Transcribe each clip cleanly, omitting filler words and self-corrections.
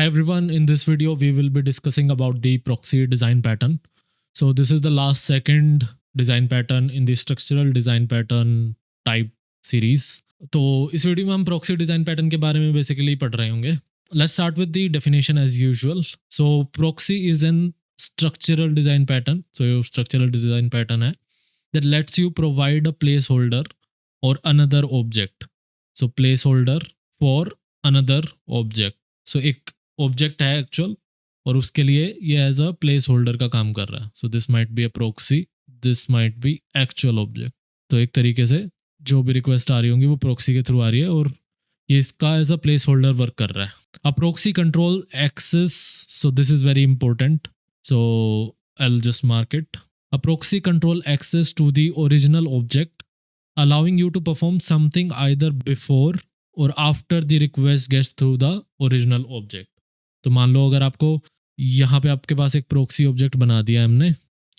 Hi everyone, in this video we will be discussing about the proxy design pattern. So this is the last second design pattern in the structural design pattern type series. तो इस video में हम proxy design pattern के बारे में basically पढ़ रहे होंगे. Let's start with the definition as usual. So proxy is an structural design pattern. So ये structural design pattern है that lets you provide a placeholder or another object. So placeholder for another object. So एक object है actual और उसके लिए ये as a place holder का काम कर रहा है. So this might be a proxy, this might be actual object. तो एक तरीके से जो भी रिक्वेस्ट आ रही होंगी वो प्रोक्सी के थ्रू आ रही है और ये इसका as a placeholder work कर रहा है. A proxy control access, so this is very important. So I will just mark it. A proxy control access to the original object, allowing you to perform something either before or after the request gets through the original object. तो मान लो अगर आपको यहाँ पे आपके पास एक proxy object बना दिया हमने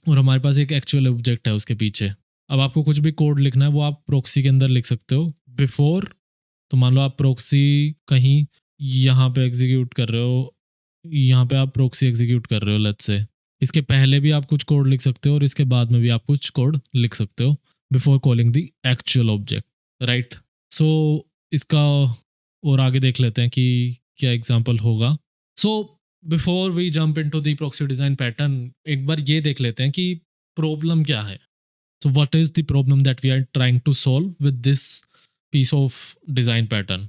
और हमारे पास एक एक्चुअल ऑब्जेक्ट है उसके पीछे. अब आपको कुछ भी कोड लिखना है वो आप प्रोक्सी के अंदर लिख सकते हो. बिफोर, तो मान लो आप प्रोक्सी कहीं यहाँ पे एग्जीक्यूट कर रहे हो, यहाँ पे आप प्रोक्सी एग्जीक्यूट कर रहे हो लेट्स से. इसके पहले भी आप कुछ कोड लिख सकते हो और इसके बाद में भी आप कुछ कोड लिख सकते हो before calling the actual object, right. So इसका और आगे देख लेते हैं कि क्या एग्जाम्पल होगा. So before we jump into the proxy design pattern, एक बार ये देख लेते हैं कि प्रॉब्लम क्या है. So what is the problem that we are trying to solve with this piece of design pattern.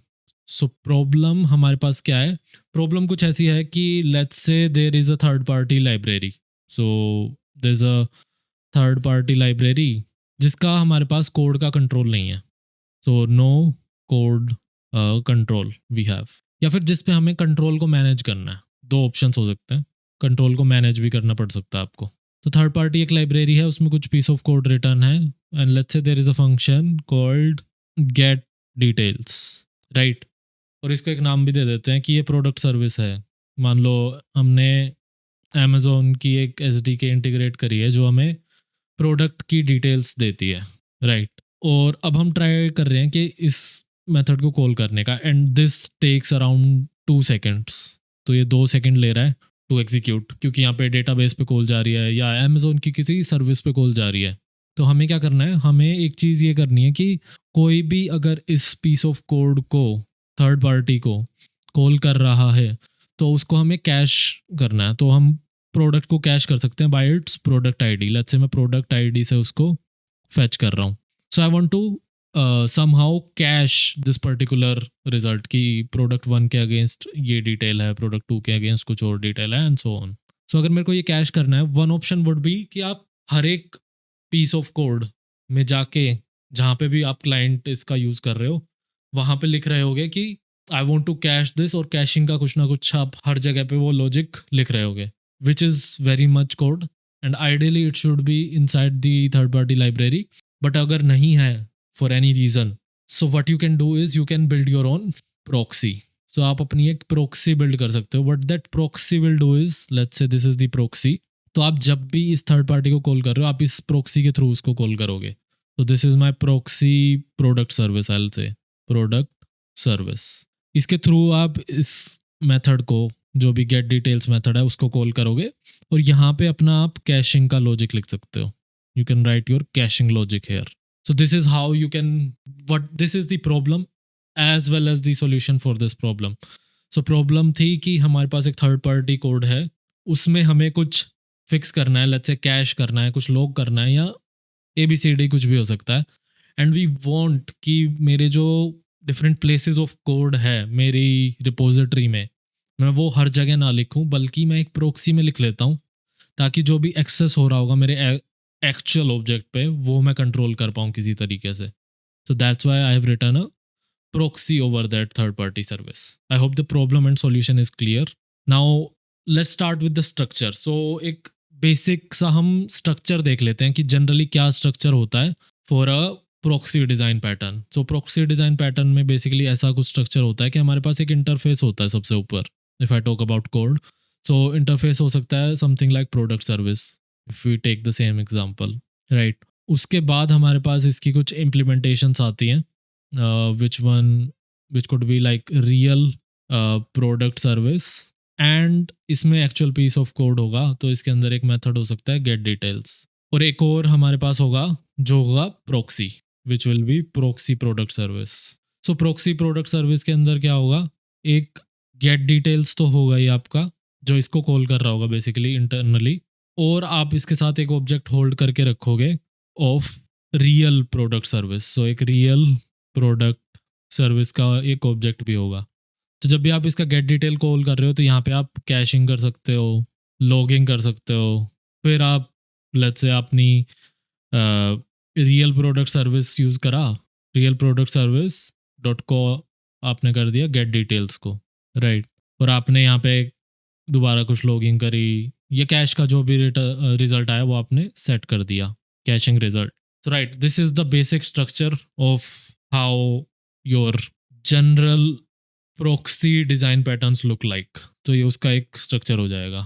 So problem हमारे पास क्या है. प्रॉब्लम कुछ ऐसी है कि let's say there is a third party library. So there is a third party library जिसका हमारे पास कोड का कंट्रोल नहीं है. So no code control we have. या फिर जिस पे हमें कंट्रोल को मैनेज करना है. दो ऑप्शंस हो सकते हैं, कंट्रोल को मैनेज भी करना पड़ सकता है आपको. तो थर्ड पार्टी एक लाइब्रेरी है, उसमें कुछ पीस ऑफ कोड रिटर्न है and let's say there is a function called get details, right. और इसको एक नाम भी दे देते हैं कि ये प्रोडक्ट सर्विस है. मान लो हमने अमेजोन की एक SDK इंटीग्रेट करी है जो हमें प्रोडक्ट की डिटेल्स देती है, राइट. और अब हम ट्राई कर रहे हैं कि इस मेथड को कॉल करने का and this takes around 2 seconds. तो ये 2 सेकेंड ले रहा है टू एग्जीक्यूट क्योंकि यहाँ पे डेटाबेस पे कॉल जा रही है या अमेजोन की किसी सर्विस पे कॉल जा रही है. तो हमें क्या करना है, हमें एक चीज़ ये करनी है कि कोई भी अगर इस पीस ऑफ कोड को थर्ड पार्टी को कॉल कर रहा है तो उसको हमें कैश करना है. तो हम प्रोडक्ट को कैश कर सकते हैं bye it's product ID. Let's say मैं प्रोडक्ट आईडी से उसको फैच कर रहा हूँ. So I want to somehow cache this particular result कि प्रोडक्ट 1 के अगेंस्ट ये डिटेल है, प्रोडक्ट 2 के अगेंस्ट कुछ और डिटेल है एंड सो ऑन. सो अगर मेरे को ये कैश करना है, वन ऑप्शन वुड बी कि आप हर एक पीस ऑफ कोड में जाके जहाँ पे भी आप क्लाइंट इसका यूज़ कर रहे हो वहाँ पे लिख रहे होगे कि I want to cache this, और कैशिंग का कुछ ना कुछ आप हर जगह पे वो लॉजिक लिख रहे होगे which is very much code and ideally it should be inside the third party library. But अगर नहीं है for any reason, so what you can do is you can build your own proxy. So आप अपनी एक proxy build कर सकते हो. What that proxy will do is, let's say this is the proxy. तो आप जब भी इस थर्ड पार्टी को कॉल कर रहे हो आप इस proxy के थ्रू उसको कॉल करोगे. So this is my proxy product service, I'll say product service. इसके थ्रू आप इस मेथड को, जो भी गेट डिटेल्स मेथड है, उसको कॉल करोगे और यहाँ पे अपना आप कैशिंग का लॉजिक लिख सकते हो. You can write your caching logic here. So this is how you can, what this is the problem as well as the solution for this problem. So problem थी कि हमारे पास एक थर्ड पार्टी कोड है, उसमें हमें कुछ fix करना है, लेट्स से कैश करना है, कुछ लॉग करना है या ABCD कुछ भी हो सकता है. एंड वी वांट कि मेरे जो डिफरेंट प्लेसेस ऑफ कोड है मेरी रिपोजिटरी में, मैं वो हर जगह ना लिखूं बल्कि मैं एक प्रोक्सी में लिख लेता हूं ताकि जो भी एक्सेस हो रहा होगा मेरे एक्चुअल ऑब्जेक्ट पे वो मैं कंट्रोल कर पाऊँ किसी तरीके से. So that's why I have written a proxy over that third party service. I hope the problem and solution is clear. Now let's start with the structure. So एक basic सा हम स्ट्रक्चर देख लेते हैं कि जनरली क्या structure होता है for a proxy design pattern. So proxy design pattern में बेसिकली ऐसा कुछ स्ट्रक्चर होता है कि हमारे पास एक इंटरफेस होता है सबसे ऊपर. If I talk about code, so interface हो सकता है something like product service, if we take the same example, right. उसके बाद हमारे पास इसकी कुछ implementations आती हैं, which could be like real product service and इसमें एक्चुअल पीस ऑफ कोड होगा, तो इसके अंदर एक मेथड हो सकता है गेट डिटेल्स, और एक और हमारे पास होगा जो होगा proxy, which will be proxy product service. So proxy product service के अंदर क्या होगा, एक गेट डिटेल्स तो होगा ही आपका, जो इसको कॉल कर रहा होगा बेसिकली इंटरनली, और आप इसके साथ एक ऑब्जेक्ट होल्ड करके रखोगे ऑफ रियल प्रोडक्ट सर्विस। सो एक रियल प्रोडक्ट सर्विस का एक ऑब्जेक्ट भी होगा। तो जब भी आप इसका गेट डिटेल कॉल कर रहे हो तो यहाँ पे आप कैशिंग कर सकते हो, लॉगिंग कर सकते हो, फिर आप लेट्स से अपनी रियल प्रोडक्ट सर्विस यूज़ करा, रियल प्रोडक्ट सर्विस डॉट को आपने कर दिया गेट डिटेल्स को, राइट, और आपने यहाँ पे दोबारा कुछ लॉगिंग करी, ये कैश का जो भी रिजल्ट आया वो आपने सेट कर दिया, caching result. So right, this is the basic structure of how your general proxy design patterns look like. तो ये उसका एक स्ट्रक्चर हो जाएगा।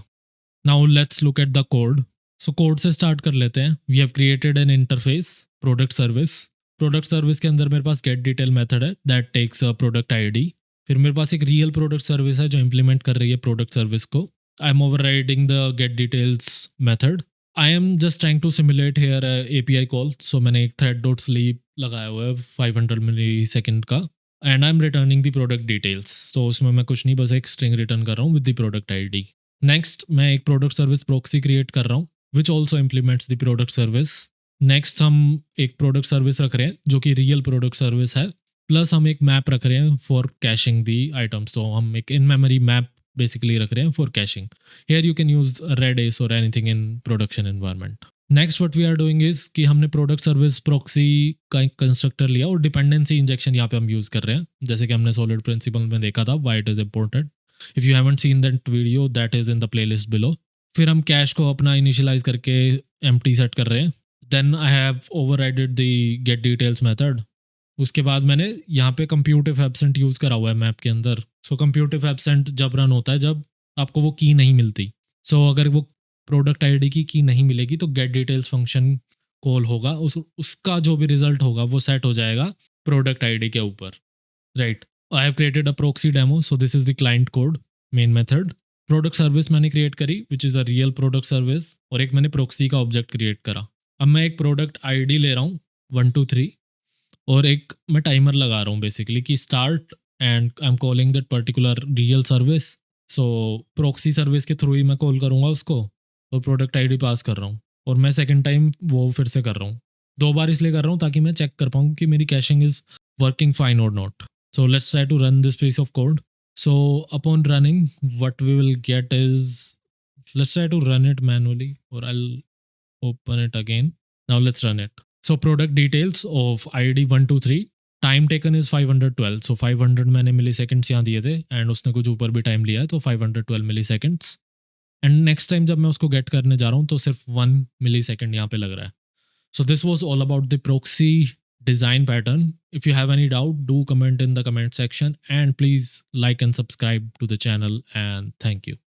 Now let's look at the code. So code से स्टार्ट कर लेते हैं। We have created an interface, product service. Product service के अंदर मेरे पास get detail method है that takes a product ID. फिर मेरे पास एक real product service है जो implement कर रही है product service को। I am overriding the get details method. I am just trying to simulate here API call. So मैंने एक थ्रेड डॉट स्लीप लगाया हुआ है 500 मिली सेकेंड का, and I am returning the product details. तो उसमें मैं कुछ नहीं, बस एक स्ट्रिंग रिटर्न कर रहा हूँ with the product ID। Next मैं एक प्रोडक्ट सर्विस प्रॉक्सी क्रिएट कर रहा हूँ which also implements the product service. Next हम एक प्रोडक्ट सर्विस रख रहे हैं जो कि रियल प्रोडक्ट सर्विस है, प्लस हम एक मैप रख रहे हैं फॉर कैशिंग दी आइटम्स। तो हम एक इन मेमोरी मैप बेसिकली रख रहे हैं for caching. Here you can use Redis or anything in production environment. Next what we are doing is कि हमने प्रोडक्ट सर्विस प्रॉक्सी का एक कंस्ट्रक्टर लिया और डिपेंडेंसी इंजेक्शन यहाँ पे हम यूज़ कर रहे हैं, जैसे कि हमने सॉलिड प्रिंसिपल में देखा था why it is important. If you haven't seen that video that is in the playlist below. फिर हम कैश को अपना इनिशियलाइज करके एम्प्टी सेट कर रहे हैं। Then I have overrided the get details method. उसके बाद मैंने यहाँ पे कंप्यूट इफ एब्सेंट यूज़ करा हुआ है मैप के अंदर। सो कंप्यूट इफ एब्सेंट जब रन होता है जब आपको वो की नहीं मिलती। सो अगर वो प्रोडक्ट ID की नहीं मिलेगी तो गेट डिटेल्स फंक्शन कॉल होगा, उसका जो भी रिजल्ट होगा वो सेट हो जाएगा प्रोडक्ट ID के ऊपर, right. I have created a proxy demo. So this is the client code main method. Product service मैंने क्रिएट करी which is a real product service, और एक मैंने प्रॉक्सी का ऑब्जेक्ट क्रिएट करा। अब मैं एक प्रोडक्ट ID ले रहा हूँ 1 2 3, और एक मैं टाइमर लगा रहा हूँ बेसिकली कि start, and I am calling that particular real service. So proxy service के थ्रू ही मैं कॉल करूँगा उसको, और प्रोडक्ट ID पास कर रहा हूँ, और मैं सेकंड टाइम वो फिर से कर रहा हूँ। 2 बार इसलिए कर रहा हूँ ताकि मैं चेक कर पाऊँ कि मेरी कैशिंग इज़ वर्किंग फाइन और not. So let's try to run this piece of code. So upon running what we will get is, let's try to run it manually, or I'll open it again. Now let's run it. So product details of ID 1 2 3, time taken is 512। सो 500 मैंने मिली seconds यहाँ दिए थे, and उसने कुछ ऊपर भी time लिया है तो 512 मिली सेकेंड्स। एंड नेक्स्ट टाइम जब मैं उसको गेट करने जा रहा हूँ तो सिर्फ 1 मिली सेकेंड यहाँ पे लग रहा है। So this was all about the proxy design pattern. If you have any doubt, do comment in the comment section, and please like and subscribe to the channel, and thank you.